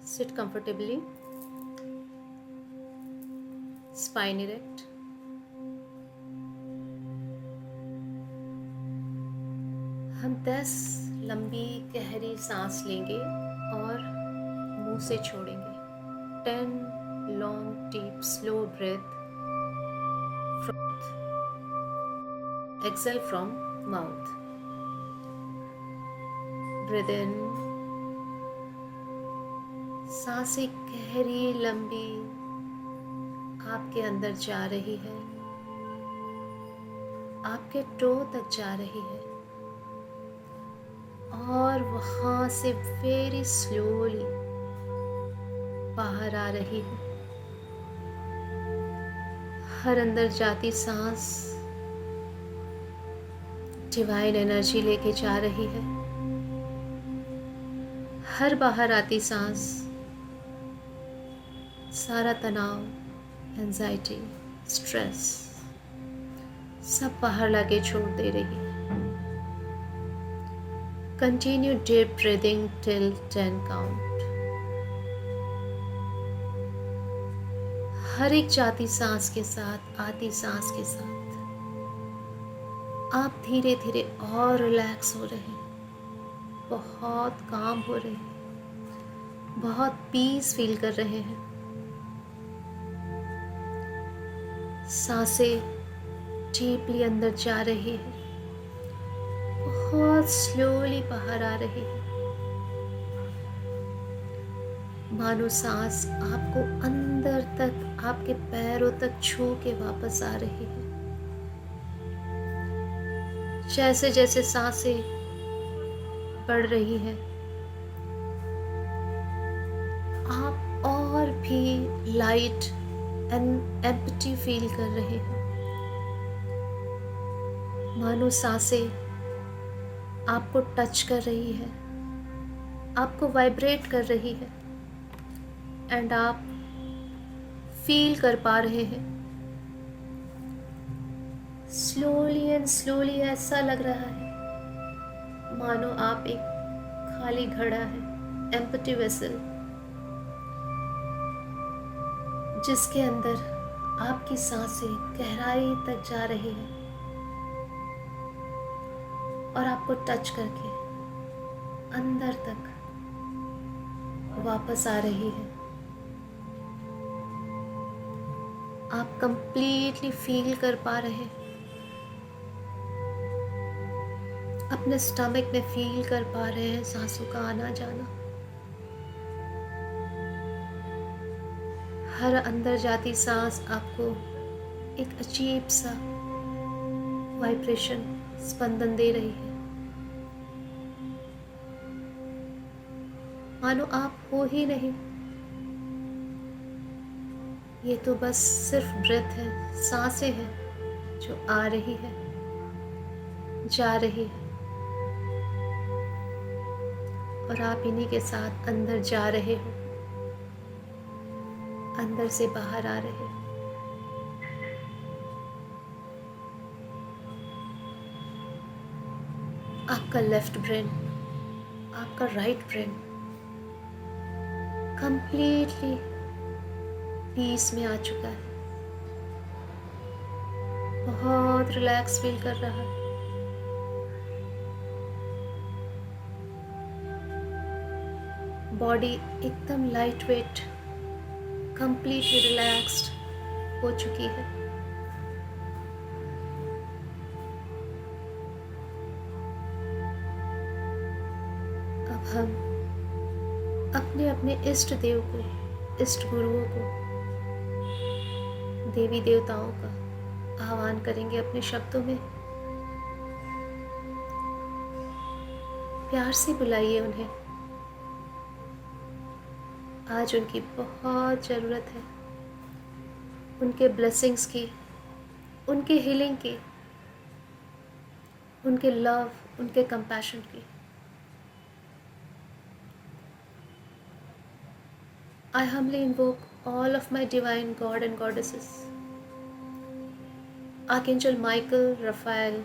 Sit comfortably, spine erect. हम 10 लंबी गहरी सांस लेंगे और मुंह से छोड़ेंगे. 10 long deep slow breath from exhale from mouth. Breathe in. सांसें गहरी लंबी आपके अंदर जा रही है, आपके टो तक जा रही है और वहां से वेरी स्लोली बाहर आ रही है. हर अंदर जाती सांस डिवाइन एनर्जी लेके जा रही है. हर बाहर आती सांस सारा तनाव, एंजाइटी, स्ट्रेस सब बाहर लाके छोड़ दे रही है. Continue deep breathing till 10 count. हर एक जाती सांस के साथ, आती सांस के साथ आप धीरे धीरे और रिलैक्स हो रहे हैं, बहुत काम हो रहे हैं, बहुत पीस फील कर रहे हैं. सांसें डीपली अंदर जा रही है, बहुत स्लोली बाहर आ रही है. मानो सांस आपको अंदर तक, आपके पैरों तक छू के वापस आ रही है. जैसे जैसे सांसें बढ़ रही हैं, आप और भी लाइट एंड एम्प्टी फील कर रहे हैं. मानो सांसें आपको टच कर रही है, आपको वाइब्रेट कर रही है एंड आप फील कर पा रहे हैं. स्लोली एंड स्लोली ऐसा लग रहा है मानो आप एक खाली घड़ा है, एम्प्टी वेसल, जिसके अंदर आपकी सांसें गहराई तक जा रही है और आपको टच करके अंदर तक वापस आ रही है. आप कंप्लीटली फील कर पा रहे हैं, अपने स्टमक में फील कर पा रहे हैं सांसों का आना जाना. हर अंदर जाती सांस आपको एक अजीब सा वाइब्रेशन, स्पंदन दे रही है. मानो आप हो ही नहीं, ये तो बस सिर्फ ब्रेथ है, सांसें हैं जो आ रही है, जा रही है और आप इन्हीं के साथ अंदर जा रहे हो, अंदर से बाहर आ रहे हो. आपका लेफ्ट ब्रेन, आपका राइट ब्रेन कंप्लीटली पीस में आ चुका है, बहुत रिलैक्स फील कर रहा है. बॉडी एकदम लाइट वेट, कंप्लीटली रिलैक्स्ड हो चुकी है. अब हम अपने अपने इष्ट देव को, इष्ट गुरुओं को, देवी देवताओं का आह्वान करेंगे अपने शब्दों में. प्यार से बुलाइए उन्हें. आज उनकी बहुत ज़रूरत है, उनके ब्लेसिंग्स की, उनके हीलिंग की, उनके लव, उनके कंपैशन की. I humbly invoke all of my divine God and goddesses, Archangel Michael, Raphael,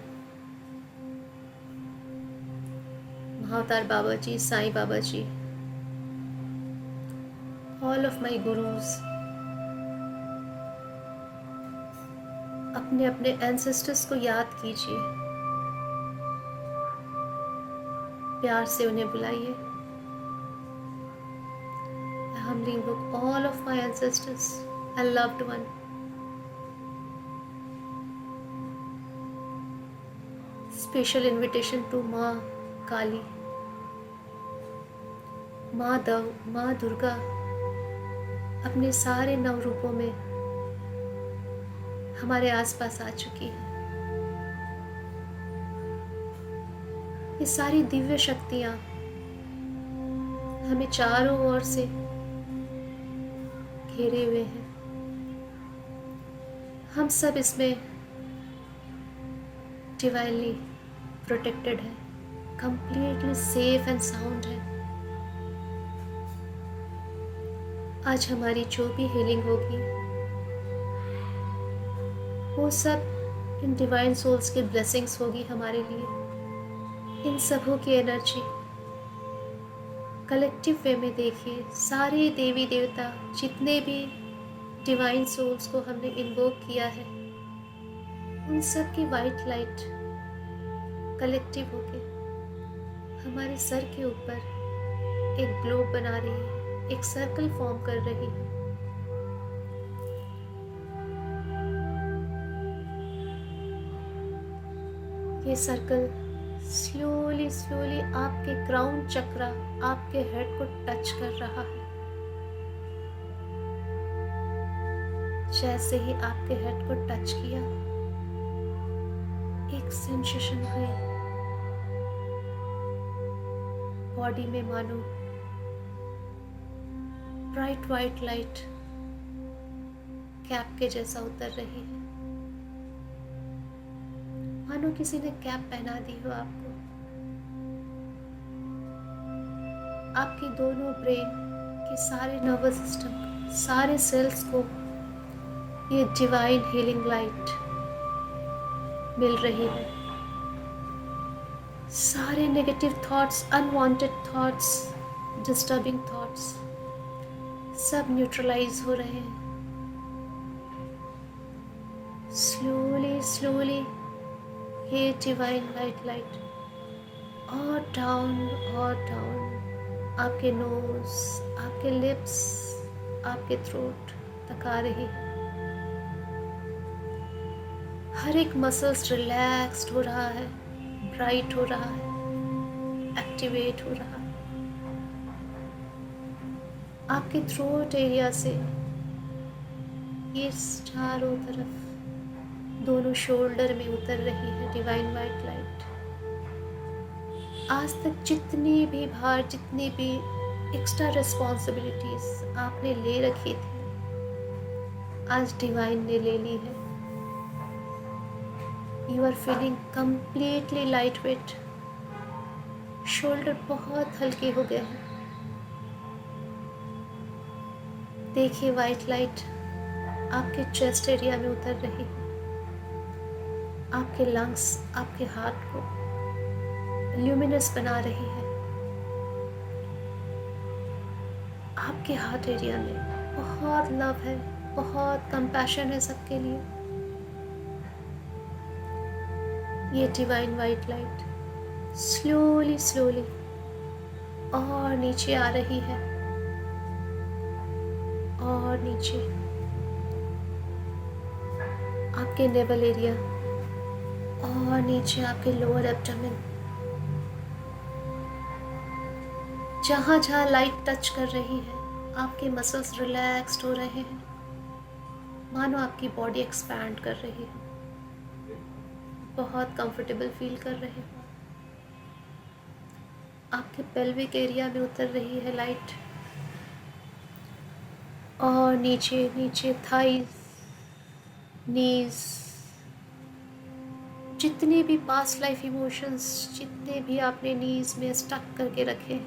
Mahavatar Baba ji, Sai Baba ji, all of my gurus, अपने अपने एंसेस्टर्स को याद कीजिए, प्यार से उन्हें बुलाइए। I humbly invoke all of my ancestors and loved one. Special invitation to माँ काली, माँ दुर्गा अपने सारे नव रूपों में हमारे आसपास आ चुकी है। ये सारी दिव्य शक्तियाँ हमें चारों ओर से घेरे हुए हैं। हम सब इसमें डिवाइनली प्रोटेक्टेड है, कंप्लीटली सेफ एंड साउंड है। आज हमारी जो भी हीलिंग होगी वो सब इन डिवाइन सोल्स की ब्लेसिंग्स होगी हमारे लिए। इन सबों की एनर्जी कलेक्टिव वे में देखिए, सारे देवी देवता जितने भी डिवाइन सोल्स को हमने इन्वोक किया है, उन सब की वाइट लाइट कलेक्टिव होके हमारे सर के ऊपर एक ग्लोब बना रही है, एक सर्कल फॉर्म कर रही है। ये सर्कल स्लोली स्लोली आपके क्राउन चक्रा, आपके हेड को टच कर रहा है। जैसे ही आपके हेड को टच किया, एक सेंसेशन हुई बॉडी में, मानो ब्राइट वाइट लाइट कैप के जैसा उतर रही है, मानो किसी ने कैप पहना दी हो आपको। आपके दोनों ब्रेन के सारे नर्वस सिस्टम, सारे सेल्स को ये डिवाइन हीलिंग लाइट मिल रही है। सारे negative thoughts, unwanted thoughts, disturbing thoughts सब न्यूट्रलाइज हो रहे हैं। स्लोली स्लोली ये डिवाइन लाइट और डाउन आपके नोज, आपके लिप्स, आपके थ्रोट तक आ रही है। हर एक मसल्स रिलैक्स्ड हो रहा है, ब्राइट हो रहा है, एक्टिवेट हो रहा है। आपके थ्रोट एरिया से ये चारों तरफ दोनों शोल्डर में उतर रही है डिवाइन वाइट लाइट। आज तक जितनी भी भार, जितनी भी एक्स्ट्रा रिस्पॉन्सिबिलिटीज आपने ले रखी थी, आज डिवाइन ने ले ली है। You are feeling completely light weight, shoulder बहुत हल्के हो गए हैं। देखिए वाइट लाइट आपके चेस्ट एरिया में उतर रही है, आपके लंग्स, आपके हार्ट को ल्यूमिनस बना रही है। आपके हार्ट एरिया में बहुत लव है, बहुत कंपैशन है सबके लिए। ये divine white light slowly slowly और नीचे आ रही है, और नीचे आपके नेवल एरिया, और नीचे आपके लोअर एब्डोमेन। जहाँ जहाँ लाइट टच कर रही है, आपके मसल्स रिलैक्स्ड हो रहे हैं, मानो आपकी बॉडी एक्सपैंड कर रही है, बहुत कंफर्टेबल फील कर रहे हैं। आपके पेल्विक एरिया में उतर रही है लाइट, और नीचे नीचे थाइज, नीज, जितने भी पास्ट लाइफ इमोशंस, जितने भी आपने नीज में स्टक करके रखे,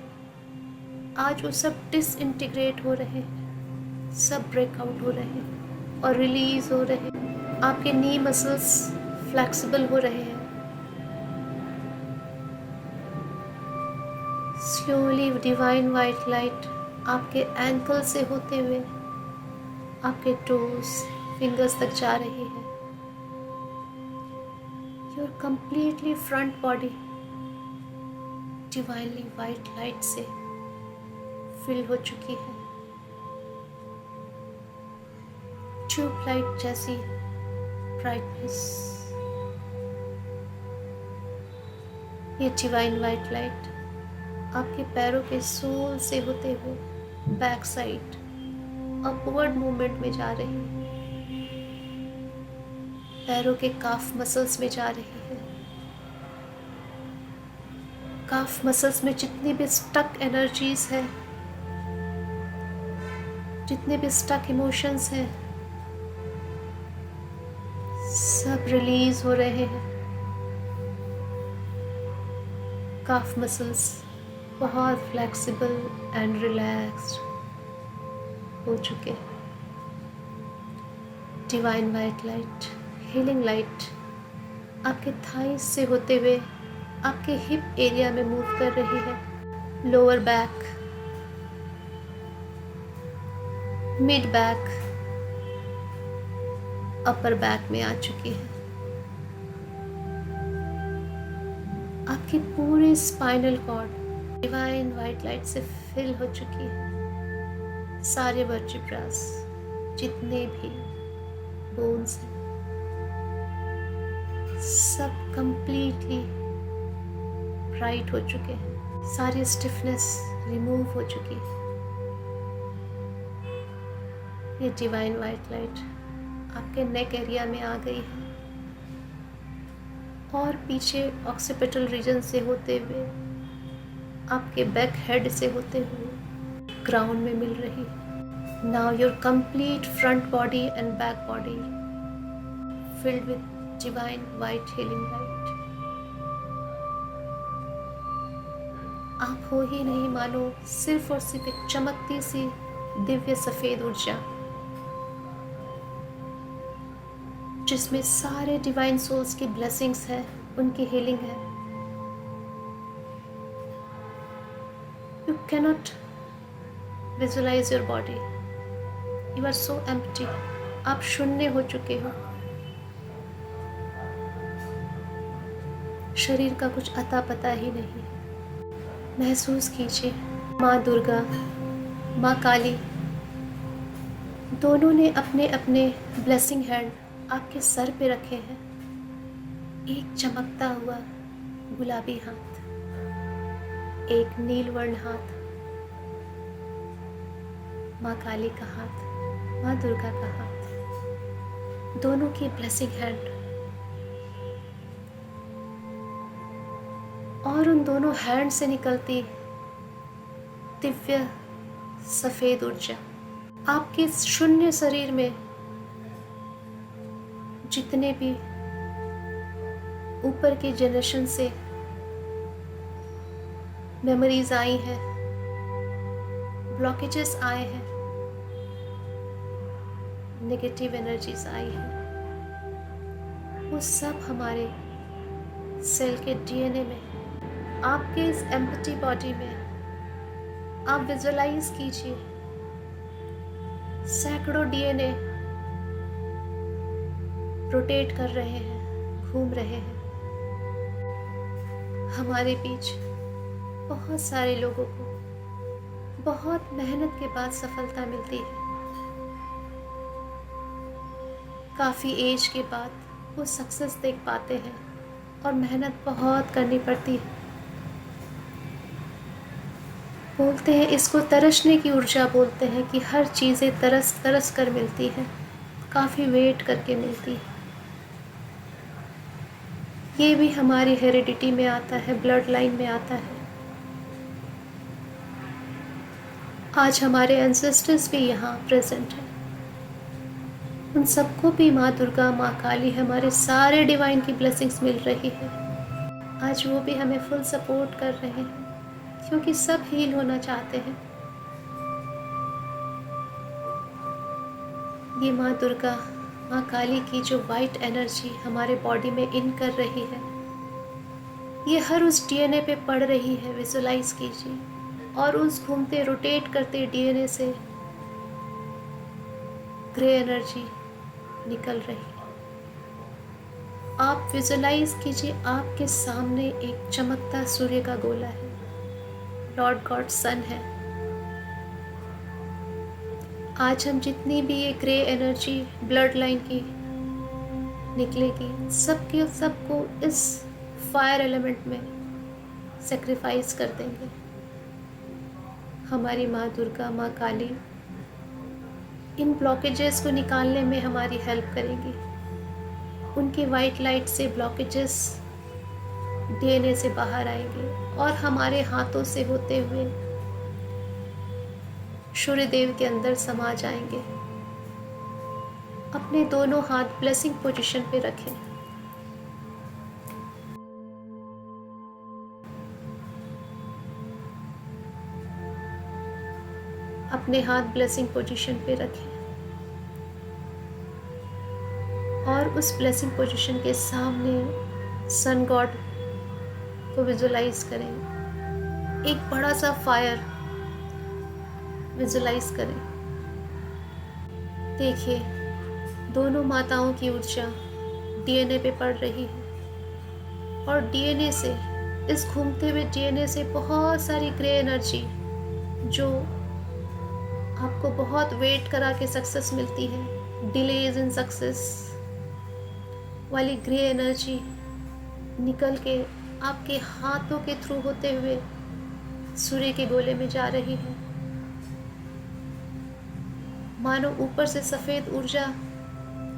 आज वो सब डिसइंटीग्रेट हो रहे हैं, सब ब्रेकआउट हो रहे हैं और रिलीज हो रहे हैं। आपके नी मसल्स फ्लेक्सिबल हो रहे हैं। स्लोली डिवाइन वाइट लाइट आपके एंकल से होते हुए आपके टोज, फिंगर्स तक जा रही है। Your completely front body divinely white light से फिल हो चुकी है। ट्यूब लाइट जैसी ब्राइटनेस। ये डिवाइन वाइट लाइट आपके पैरों के सोल से होते हुए बैक साइड अपवर्ड मूवमेंट में जा रही है। पैरों के काफ मसल्स में जा रही है। काफ मसल्स में जितनी भी स्टक एनर्जीज है, जितने भी स्टक इमोशंस हैं, सब रिलीज हो रहे हैं। काफ मसल्स बहुत फ्लेक्सिबल एंड रिलैक्स्ड हो चुके हैं। Divine white light, healing light आपके थाइस से होते हुए आपके हिप एरिया में मूव कर रही है। Lower back, mid back, upper back में आ चुकी है। आपकी पूरी spinal cord divine white light से फिल हो चुकी है। सारे वर्टिब्रास, जितने भी बोन्स हैं, सब कंप्लीटली ब्राइट हो चुके हैं। सारी स्टिफनेस रिमूव हो चुकी है। ये डिवाइन वाइट लाइट आपके नेक एरिया में आ गई है और पीछे ऑक्सीपिटल रीजन से होते हुए आपके बैक हेड से होते हुए ग्राउंड में मिल रही है। Now your complete front body and back body filled with divine white healing light. आप हो ही नहीं मानो सिर्फ और सिर्फ एक चमकती सी दिव्य सफेद ऊर्जा, जिसमें सारे डिवाइन सोल्स की ब्लेसिंग्स है, उनकी हीलिंग है। You cannot visualize your body. You are so empty. आप शून्य हो चुके हो। शरीर का कुछ अता पता ही नहीं है। महसूस कीजिए, माँ दुर्गा, माँ काली दोनों ने अपने अपने ब्लेसिंग हैंड आपके सर पे रखे हैं। एक चमकता हुआ गुलाबी हाथ, एक नीलवर्ण हाथ माँ काली का हाथ, माँ दुर्गा का हाथ, दोनों की ब्लेसिंग हैंड और उन दोनों हैंड से निकलती दिव्य सफेद ऊर्जा आपके शून्य शरीर में जितने भी ऊपर के जनरेशन से मेमोरीज आई हैं, ब्लॉकेजेस आए हैं, नेगेटिव एनर्जीज आई हैं, वो सब हमारे सेल के डीएनए में, आपके इस एम्प्टी बॉडी में आप विजुअलाइज कीजिए सैकड़ों डीएनए रोटेट कर रहे हैं, घूम रहे हैं। हमारे बीच बहुत सारे लोगों को बहुत मेहनत के बाद सफलता मिलती है। काफ़ी एज के बाद वो सक्सेस देख पाते हैं और मेहनत बहुत करनी पड़ती है। बोलते हैं इसको तरसने की ऊर्जा बोलते हैं कि हर चीज़ें तरस तरस कर मिलती है, काफ़ी वेट करके मिलती है। ये भी हमारी हेरिडिटी में आता है, ब्लड लाइन में आता है। आज हमारे एंसेस्टर्स भी यहाँ प्रेजेंट हैं, उन सबको भी माँ दुर्गा, माँ काली, हमारे सारे डिवाइन की ब्लेसिंग्स मिल रही है। आज वो भी हमें फुल सपोर्ट कर रहे हैं क्योंकि सब हील होना चाहते हैं। ये माँ दुर्गा, माँ काली की जो वाइट एनर्जी हमारे बॉडी में इन कर रही है, ये हर उस डीएनए पे पड़ रही है। विजुलाइज कीजिए और उस घूमते रोटेट करते डीएनए से ग्रे एनर्जी निकल रही है। आप विजुलाइज कीजिए, आपके सामने एक चमकता सूर्य का गोला है, लॉर्ड गॉड सन है। आज हम जितनी भी ये ग्रे एनर्जी ब्लड लाइन की निकलेगी, सबको इस फायर एलिमेंट में सेक्रीफाइस कर देंगे। हमारी माँ दुर्गा, माँ काली इन ब्लॉकेजेस को निकालने में हमारी हेल्प करेंगी। उनकी वाइट लाइट से ब्लॉकेजेस डीएनए से बाहर आएंगे और हमारे हाथों से होते हुए सूर्य देव के अंदर समा जाएंगे। अपने दोनों हाथ ब्लेसिंग पोजीशन पे रखें। अपने हाथ ब्लेसिंग पोजीशन पे रखें और उस ब्लेसिंग पोजीशन के सामने सन गॉड को विजुलाइज करें। एक बड़ा सा फायर विजुलाइज करें। देखिए, दोनों माताओं की ऊर्जा डीएनए पे पड़ रही है और डीएनए से, इस घूमते हुए डीएनए से बहुत सारी ग्रे एनर्जी जो आपको बहुत वेट करा के सक्सेस मिलती है, डिलेज इन सक्सेस वाली ग्रे एनर्जी निकल के आपके हाथों के थ्रू होते हुए सूर्य के गोले में जा रही है। मानो ऊपर से सफ़ेद ऊर्जा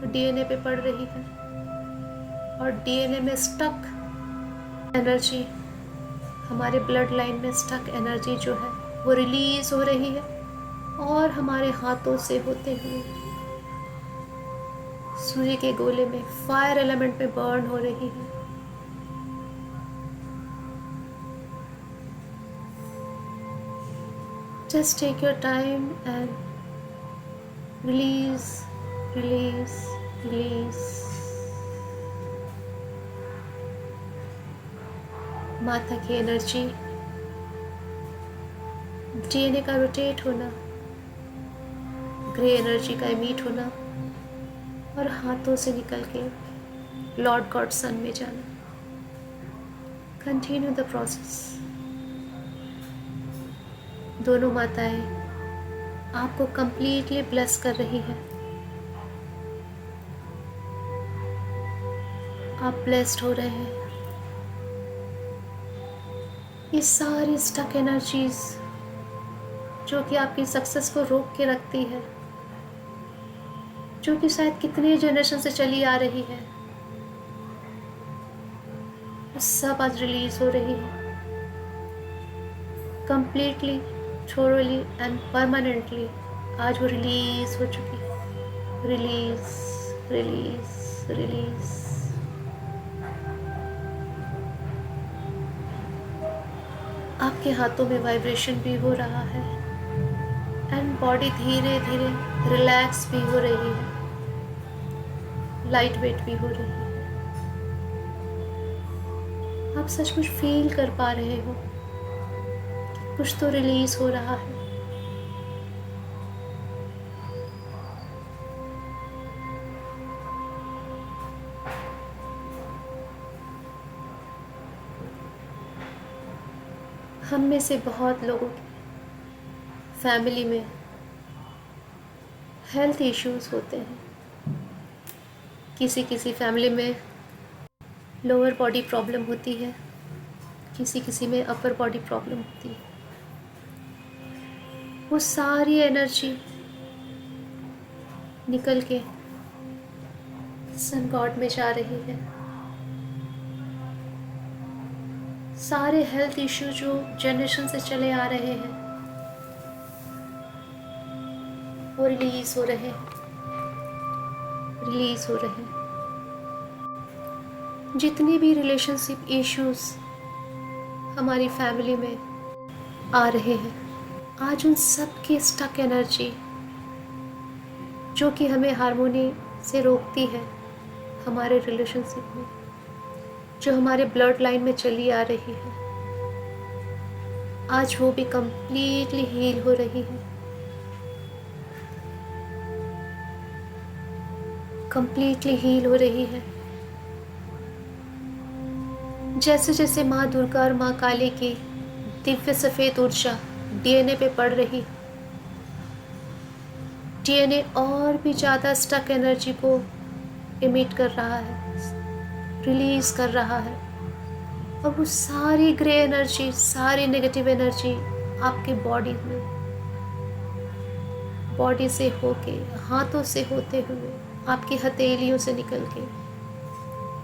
डीएनए पे पड़ रही है और डीएनए में स्टक एनर्जी, हमारे ब्लड लाइन में स्टक एनर्जी जो है वो रिलीज हो रही है और हमारे हाथों से होते हुए सूर्य के गोले में फायर एलिमेंट में बर्न हो रही है। Just take your time and release, release, release. माता की एनर्जी, डीएनए का रोटेट होना, ग्रे एनर्जी का एमिट होना और हाथों से निकल के लॉर्ड गॉड सन में जाना। Continue the process. दोनों माताएं आपको कंप्लीटली ब्लेस कर रही हैं। आप ब्लेस्ड हो रहे हैं। ये सारी स्टक एनर्जीज जो कि आपकी सक्सेस को रोक के रखती है, जो कि शायद कितने जनरेशन से चली आ रही है, वो सब आज रिलीज हो रही है कंप्लीटली, थोरली एंड परमानेंटली। आज वो रिलीज हो चुकी है। Release, release, release. आपके हाथों में वाइब्रेशन भी हो रहा है एंड बॉडी धीरे धीरे रिलैक्स भी हो रही है, लाइट वेट भी हो रही है। आप सचमुच फील कर पा रहे हो कि कुछ तो रिलीज हो रहा है। हम में से बहुत लोगों की फैमिली में हेल्थ इश्यूज होते हैं। किसी फैमिली में लोअर बॉडी प्रॉब्लम होती है, किसी में अपर बॉडी प्रॉब्लम होती है। वो सारी एनर्जी निकल के सन गॉड में जा रही है। सारे हेल्थ इश्यू जो जनरेशन से चले आ रहे हैं वो रिलीज हो रहे हैं, रिलीज हो रहे हैं। जितनी भी रिलेशनशिप इश्यूज हमारी फैमिली में आ रहे हैं, आज उन सब की स्टक एनर्जी जो कि हमें हार्मोनी से रोकती है, हमारे रिलेशनशिप में जो हमारे ब्लड लाइन में चली आ रही है, आज वो भी कंप्लीटली हील हो रही है, कंप्लीटली हील हो रही है। जैसे जैसे माँ दुर्गा और माँ काली की दिव्य सफ़ेद ऊर्जा डीएनए पे पड़ रही, डीएनए और भी ज़्यादा स्टक एनर्जी को इमिट कर रहा है, रिलीज कर रहा है। और वो सारी ग्रे एनर्जी, सारी नेगेटिव एनर्जी आपके बॉडी से होके, हाथों से होते हुए, आपकी हथेलियों से निकल के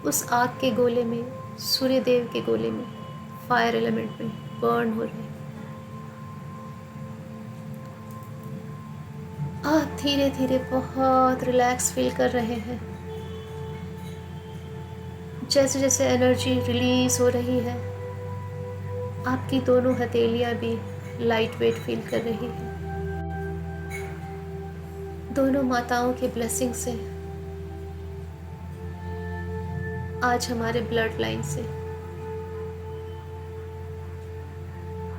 उस आग के गोले में, सूर्य देव के गोले में, फायर एलिमेंट में बर्न हो रहे। आप धीरे धीरे बहुत रिलैक्स फील कर रहे हैं। जैसे जैसे एनर्जी रिलीज हो रही है, आपकी दोनों हथेलियां भी लाइट वेट फील कर रही है। दोनों माताओं के ब्लेसिंग से आज हमारे ब्लड लाइन से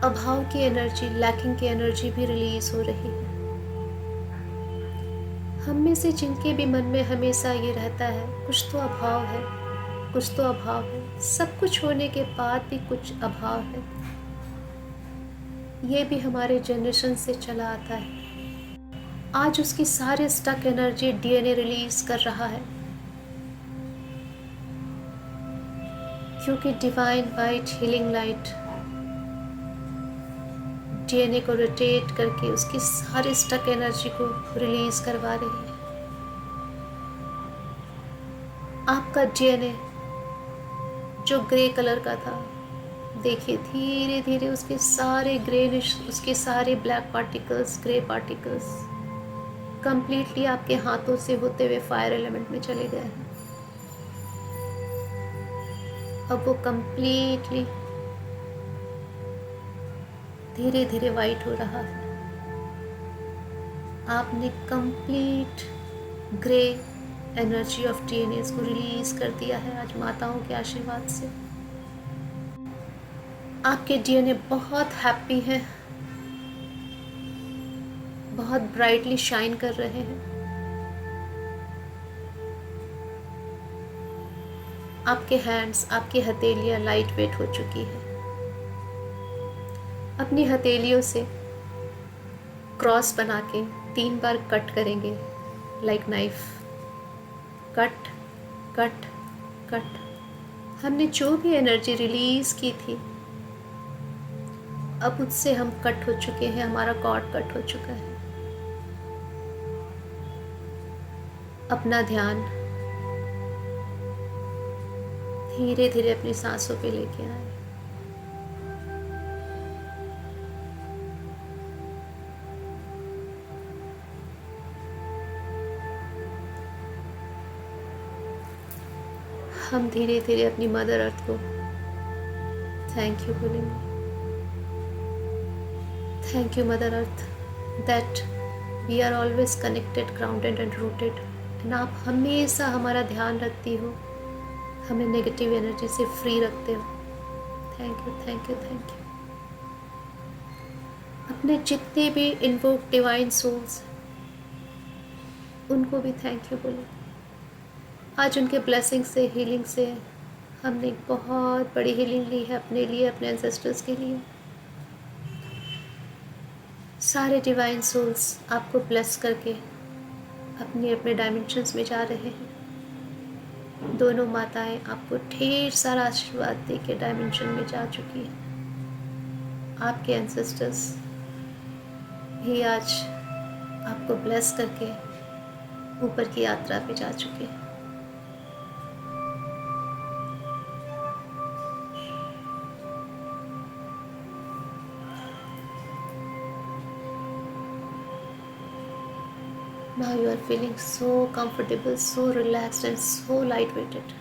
अभाव की एनर्जी, लैकिंग की एनर्जी भी रिलीज हो रही है। हम में से जिनके भी मन में हमेशा ये रहता है कुछ तो अभाव है, कुछ तो अभाव है, सब कुछ होने के बाद भी कुछ अभाव है, ये भी हमारे जनरेशन से चला आता है। आज उसकी सारे स्टक एनर्जी डीएनए रिलीज कर रहा है, क्योंकि divine white healing light DNA को रोटेट करके उसकी सारी स्टक एनर्जी को रिलीज करवा रही है। आपका डीएनए जो ग्रे कलर का था, देखिए धीरे धीरे उसके सारे ग्रेनिश, उसके सारे black particles, grey particles completely आपके हाथों से होते हुए फायर एलिमेंट में चले गए हैं। अब वो कंप्लीटली धीरे धीरे वाइट हो रहा है। आपने complete grey energy of DNA को रिलीज कर दिया है आज माताओं के आशीर्वाद से। आपके डीएनए बहुत हैप्पी हैं, बहुत ब्राइटली शाइन कर रहे हैं। आपके हैंड्स, आपकी हथेलियां लाइट वेट हो चुकी है। अपनी हथेलियों से क्रॉस बना के 3 बार कट करेंगे, like knife. Cut cut cut. हमने जो भी एनर्जी रिलीज की थी अब उससे हम कट हो चुके हैं, हमारा कॉर्ड कट हो चुका है। अपना ध्यान धीरे धीरे अपनी सांसों पे लेके आए। हम धीरे धीरे अपनी मदर अर्थ को थैंक यू बोलेंगे। Thank you mother earth that we are always connected, grounded and rooted, and आप हमेशा हमारा ध्यान रखती हो, हमें नेगेटिव एनर्जी से फ्री रखते हो। Thank you thank you thank you. अपने जितने भी इन्वोक डिवाइन सोल्स उनको भी थैंक यू बोलो। आज उनके ब्लेसिंग से, हीलिंग से हमने एक बहुत बड़ी हीलिंग ली है अपने लिए, अपने एंसेस्टर्स के लिए। सारे डिवाइन सोल्स आपको ब्लेस करके अपने अपने डायमेंशंस में जा रहे हैं। दोनों माताएं आपको ढेर सारा आशीर्वाद दे के डायमेंशन में जा चुकी हैं। आपके एंसेस्टर्स भी आज आपको ब्लेस करके ऊपर की यात्रा पे जा चुके हैं। Now you are feeling so comfortable, so relaxed and so light-weighted.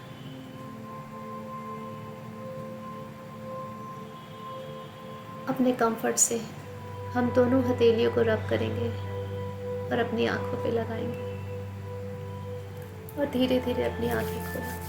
अपने कंफर्ट से हम दोनों हथेलियों को रब करेंगे और अपनी आंखों पे लगाएंगे और धीरे धीरे अपनी आंखें खोलें।